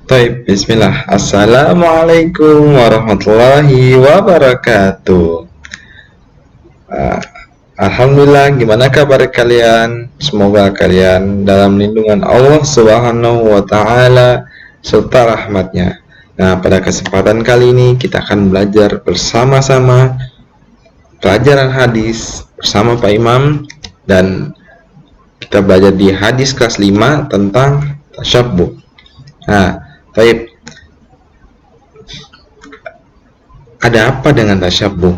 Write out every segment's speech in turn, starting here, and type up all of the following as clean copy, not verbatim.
Taib, bismillah. Assalamualaikum warahmatullahi wabarakatuh. Ah, Alhamdulillah, gimana kabar kalian? Semoga kalian dalam lindungan Allah Subhanahu wa Ta'ala serta rahmatnya. Nah, pada kesempatan kali ini kita akan belajar bersama-sama pelajaran hadis bersama Pak Imam, dan kita belajar di hadis kelas 5 tentang tasyabbuh. Nah, Taib, ada apa dengan tasyabbuh?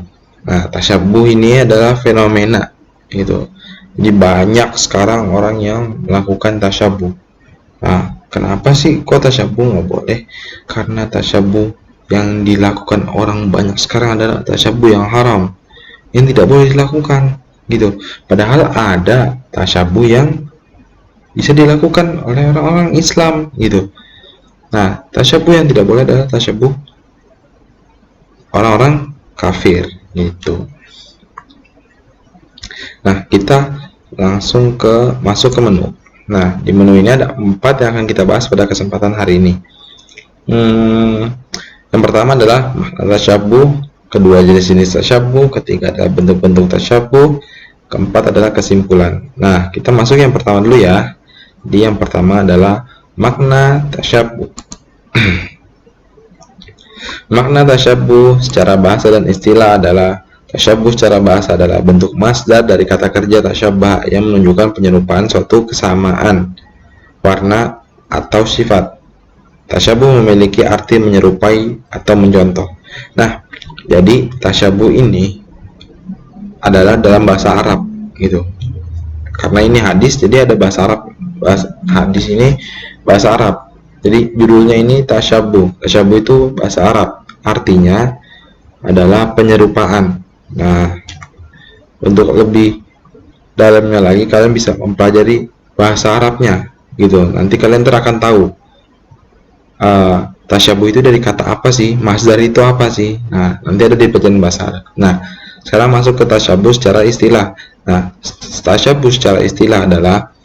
Nah, tasyabbuh ini adalah fenomena gitu. Jadi banyak sekarang orang yang melakukan tasyabbuh. Nah, kenapa sih kok tasyabbuh nggak boleh? Karena tasyabbuh yang dilakukan orang banyak sekarang adalah tasyabbuh yang haram, yang tidak boleh dilakukan gitu. Padahal ada tasyabbuh yang bisa dilakukan oleh orang-orang Islam gitu. Nah, tasyabbuh yang tidak boleh adalah tasyabbuh orang-orang kafir gitu. Nah, kita langsung masuk ke menu. Nah, di menu ini ada 4 yang akan kita bahas pada kesempatan hari ini. Yang pertama adalah makna tasyabbuh, kedua jenis-jenis tasyabbuh, ketiga adalah bentuk-bentuk tasyabbuh, keempat adalah kesimpulan. Nah, kita masuk yang pertama dulu ya. Di yang pertama adalah makna tasyabbuh. Makna tasyabbuh secara bahasa dan istilah adalah: tasyabbuh secara bahasa adalah bentuk masdar dari kata kerja tasyabbaha yang menunjukkan penyerupaan suatu kesamaan, warna, atau sifat. Tasyabbuh memiliki arti menyerupai atau mencontoh. Nah, jadi tasyabbuh ini adalah dalam bahasa Arab gitu. Karena ini hadis, jadi ada bahasa Arab. Hadis ini bahasa Arab. Jadi judulnya ini tasyabbuh. Tasyabbuh itu bahasa Arab. Artinya adalah penyerupaan. Nah, untuk lebih dalamnya lagi kalian bisa mempelajari bahasa Arabnya gitu. Nanti kalian akan tahu tasyabbuh itu dari kata apa sih, masdar itu apa sih. Nah, nanti ada di pelajaran bahasa Arab. Nah, sekarang masuk ke tasyabbuh secara istilah. Nah, tasyabbuh secara istilah adalah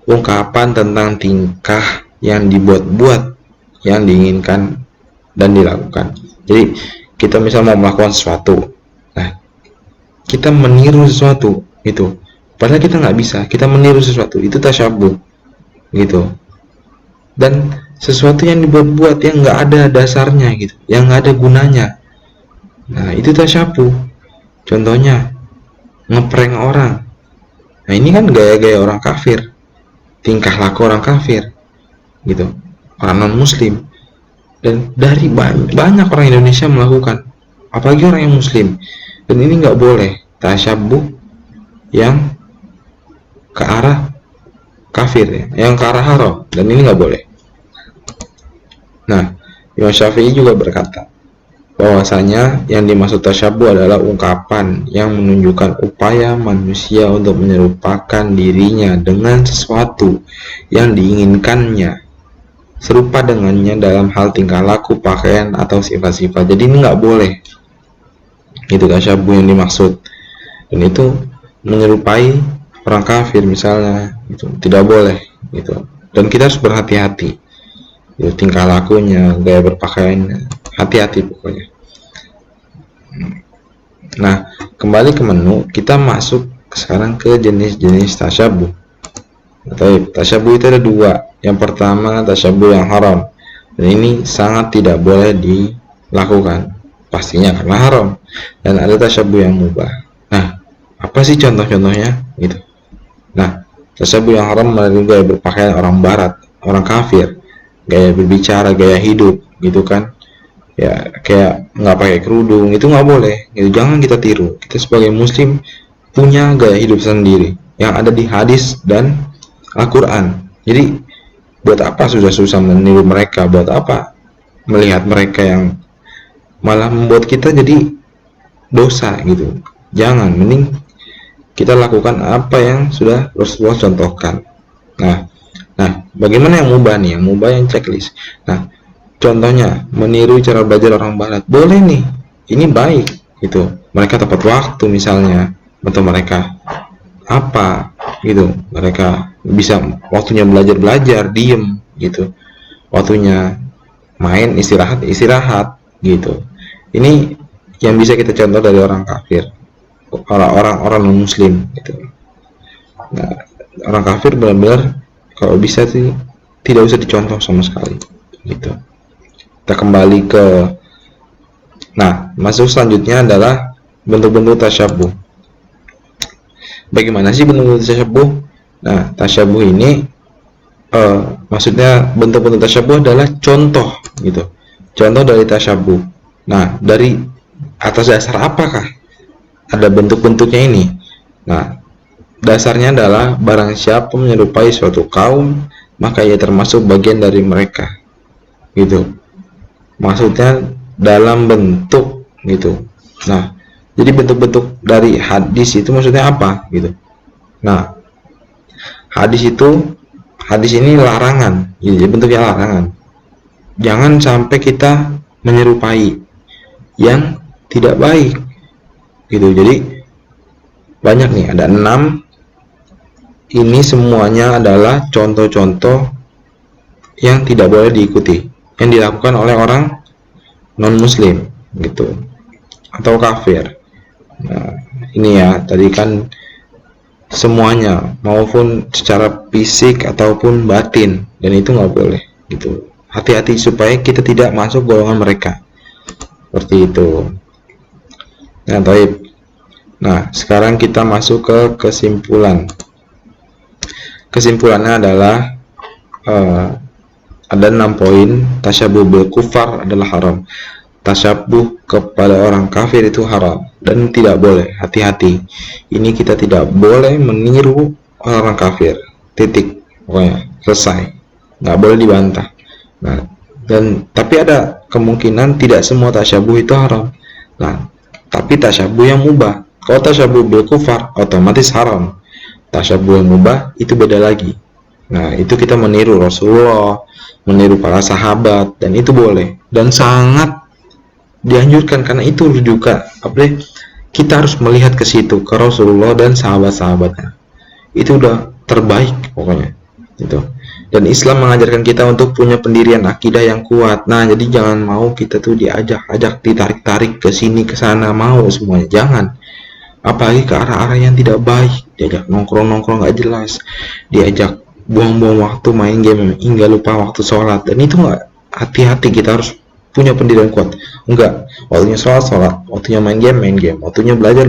ungkapan tentang tingkah yang dibuat-buat, yang diinginkan dan dilakukan. Jadi kita misal mau melakukan sesuatu, nah kita meniru sesuatu itu, padahal kita nggak bisa, kita meniru sesuatu, itu tasyabbuh gitu. Dan sesuatu yang dibuat-buat, yang nggak ada dasarnya gitu, yang nggak ada gunanya, nah itu tasyabbuh. Contohnya ngeprank orang. Nah, ini kan gaya-gaya orang kafir, tingkah laku orang kafir gitu, orang non muslim. Dan dari banyak orang Indonesia melakukan, apalagi orang yang muslim. Dan ini nggak boleh, tasyabbuh yang ke arah kafir ya, yang ke arah haram, dan ini nggak boleh. Nah, Imam Syafi'i juga berkata bahwasanya yang dimaksud tasyabbuh adalah ungkapan yang menunjukkan upaya manusia untuk menyerupakan dirinya dengan sesuatu yang diinginkannya, serupa dengannya dalam hal tingkah laku, pakaian, atau sifat-sifat. Jadi ini nggak boleh, itu tasyabbuh yang dimaksud. Dan itu menyerupai orang kafir misalnya, itu tidak boleh gitu. Dan kita harus berhati-hati gitu, tingkah lakunya, gaya berpakaiannya, hati-hati pokoknya. Nah, kembali ke menu, kita masuk sekarang ke jenis-jenis tasyabbuh. Tasyabbuh itu ada 2. Yang pertama tasyabbuh yang haram, dan ini sangat tidak boleh dilakukan pastinya karena haram. Dan ada tasyabbuh yang mubah. Nah, apa sih contoh-contohnya gitu? Nah, tasyabbuh yang haram melalui gaya berpakaian orang barat, orang kafir, gaya berbicara, gaya hidup gitu kan, ya kayak nggak pakai kerudung, itu nggak boleh gitu. Jangan kita tiru. Kita sebagai muslim punya gaya hidup sendiri yang ada di hadis dan Al-Quran. Jadi buat apa susah-susah meniru mereka, buat apa melihat mereka yang malah membuat kita jadi dosa gitu. Jangan, mending kita lakukan apa yang sudah Rasulullah contohkan. Nah, bagaimana yang mubah nih? Yang mubah yang checklist. Nah, contohnya meniru cara belajar orang barat, boleh nih, ini baik gitu. Mereka tepat waktu misalnya, atau mereka apa gitu, mereka bisa waktunya belajar diem gitu. waktunya main istirahat gitu. Ini yang bisa kita contoh dari orang kafir, orang non muslim gitu. Nah, orang kafir benar-benar kalau bisa sih tidak usah dicontoh sama sekali gitu. Kita kembali ke, nah, masuk selanjutnya adalah bentuk-bentuk tasyabuh. Bagaimana sih bentuk-bentuk tasyabuh? Nah, tasyabuh ini maksudnya bentuk-bentuk tasyabuh adalah contoh gitu. Contoh dari tasyabuh. Nah, dari atas dasar apakah ada bentuk-bentuknya ini? Nah, dasarnya adalah barang siapa menyerupai suatu kaum, maka ia termasuk bagian dari mereka. Gitu. Maksudnya dalam bentuk gitu. Nah, jadi bentuk-bentuk dari hadis itu maksudnya apa gitu. Nah, hadis ini larangan, jadi bentuknya larangan. Jangan sampai kita menyerupai yang tidak baik gitu. Jadi banyak nih, ada 6. Ini semuanya adalah contoh-contoh yang tidak boleh diikuti, yang dilakukan oleh orang non muslim gitu, atau kafir. Nah, ini ya, tadi kan semuanya, maupun secara fisik ataupun batin, dan itu nggak boleh gitu. Hati-hati supaya kita tidak masuk golongan mereka seperti itu. Nah, baik. Nah, sekarang kita masuk ke kesimpulan. Kesimpulannya adalah ada 6 poin. Tasyabuh bil kufar adalah haram. Tasyabuh kepada orang kafir itu haram dan tidak boleh. Hati-hati. Ini kita tidak boleh meniru orang kafir. Titik. Pokoknya selesai. Nggak boleh dibantah. Nah, tapi ada kemungkinan tidak semua tasyabuh itu haram. Nah, tapi tasyabuh yang mubah. Kalau tasyabuh bil kufar otomatis haram. Tasyabuh yang mubah itu beda lagi. Nah, itu kita meniru Rasulullah, meniru para sahabat, dan itu boleh dan sangat dianjurkan karena itu rujukan. Kita harus melihat ke situ, ke Rasulullah dan sahabat-sahabatnya. Itu udah terbaik pokoknya. Gitu. Dan Islam mengajarkan kita untuk punya pendirian akidah yang kuat. Nah, jadi jangan mau kita tuh diajak-ajak, ditarik-tarik ke sini ke sana, mau semuanya. Jangan. Apalagi ke arah-arah yang tidak baik, diajak nongkrong-nongkrong nggak jelas, diajak buang-buang waktu main game hingga lupa waktu sholat, dan itu nggak. Hati-hati, kita harus punya pendirian kuat. Enggak, waktunya sholat, waktunya main game, waktunya belajar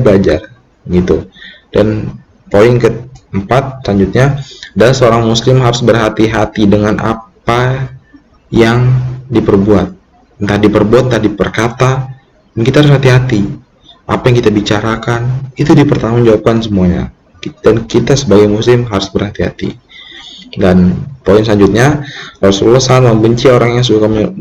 gitu. Dan poin keempat selanjutnya adalah seorang muslim harus berhati-hati dengan apa yang diperbuat, entah diperbuat, entah diperkata, dan kita harus hati-hati. Apa yang kita bicarakan itu dipertanggungjawabkan semuanya, dan kita sebagai muslim harus berhati-hati. Dan poin selanjutnya, Rasulullah sangat membenci orang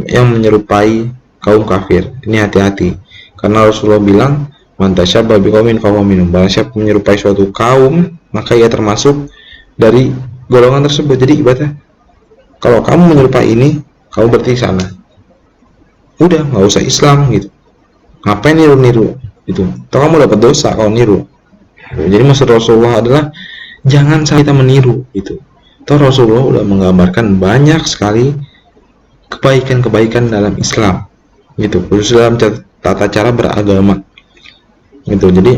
yang menyerupai kaum kafir. Ini hati-hati, karena Rasulullah bilang, man tasyabbaha biqaumin fahuwa minhum. Barang siapa menyerupai suatu kaum, maka ia termasuk dari golongan tersebut. Jadi ibaratnya, kalau kamu menyerupai ini, kamu berarti sana. Udah, nggak usah Islam gitu. Ngapain niru-niru itu? Atau kamu dapat dosa kalau niru. Jadi maksud Rasulullah adalah jangan sampai kita meniru itu. Toh Rasulullah sudah menggambarkan banyak sekali kebaikan-kebaikan dalam Islam gitu, khusus dalam tata cara beragama gitu. Jadi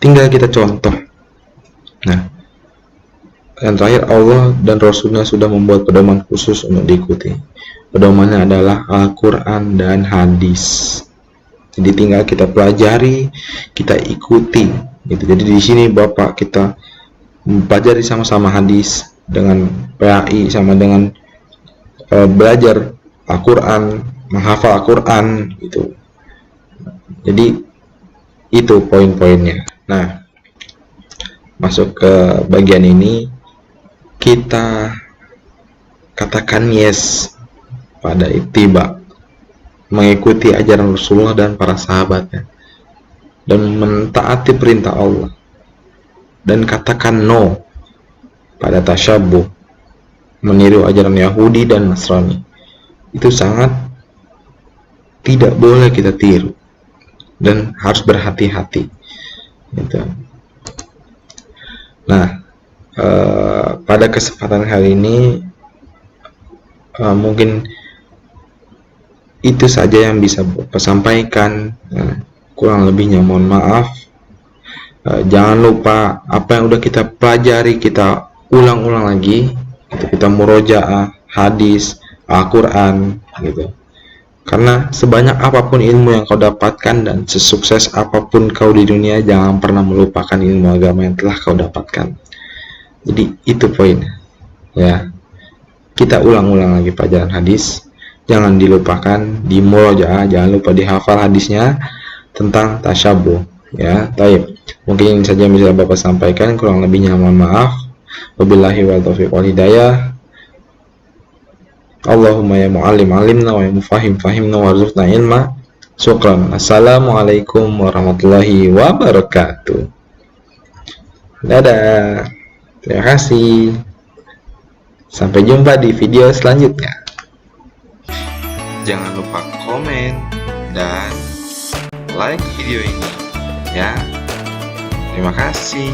tinggal kita contoh. Nah, yang terakhir, Allah dan Rasulnya sudah membuat pedoman khusus untuk diikuti. Pedomannya adalah Al-Quran dan hadis. Jadi tinggal kita pelajari, kita ikuti gitu. Jadi di sini Bapak kita mempelajari sama-sama hadis dengan PAI, sama dengan belajar Al-Quran, menghafal Al-Quran gitu. Jadi itu poin-poinnya. Nah, masuk ke bagian ini, kita katakan yes pada ittiba, mengikuti ajaran Rasulullah dan para sahabatnya, dan mentaati perintah Allah, dan katakan no pada tasyabuh, meniru ajaran Yahudi dan Nasrani. Itu sangat tidak boleh kita tiru dan harus berhati-hati gitu. Nah, pada kesempatan kali ini Mungkin itu saja yang bisa Bapak sampaikan. Kurang lebihnya mohon maaf. Jangan lupa apa yang udah kita pelajari kita ulang-ulang lagi. Kita murojaah hadis, Al-Quran gitu. Karena sebanyak apapun ilmu yang kau dapatkan dan sesukses apapun kau di dunia, jangan pernah melupakan ilmu agama yang telah kau dapatkan. Jadi itu poin ya. Kita ulang-ulang lagi pelajaran hadis, jangan dilupakan, di murojaah, jangan lupa dihafal hadisnya tentang tasyabuh ya. Taib. Mungkin ini saja yang bisa Bapak sampaikan, kurang lebihnya mohon maaf. Wabillahi wal taufiq wal hidayah. Allahumma ya mu'allim alimna wa ya mufahim fahimna warzuqna ilma. Syukran. Assalamualaikum warahmatullahi wabarakatuh. Dadah. Terima kasih. Sampai jumpa di video selanjutnya. Jangan lupa komen dan like video ini ya. Terima kasih.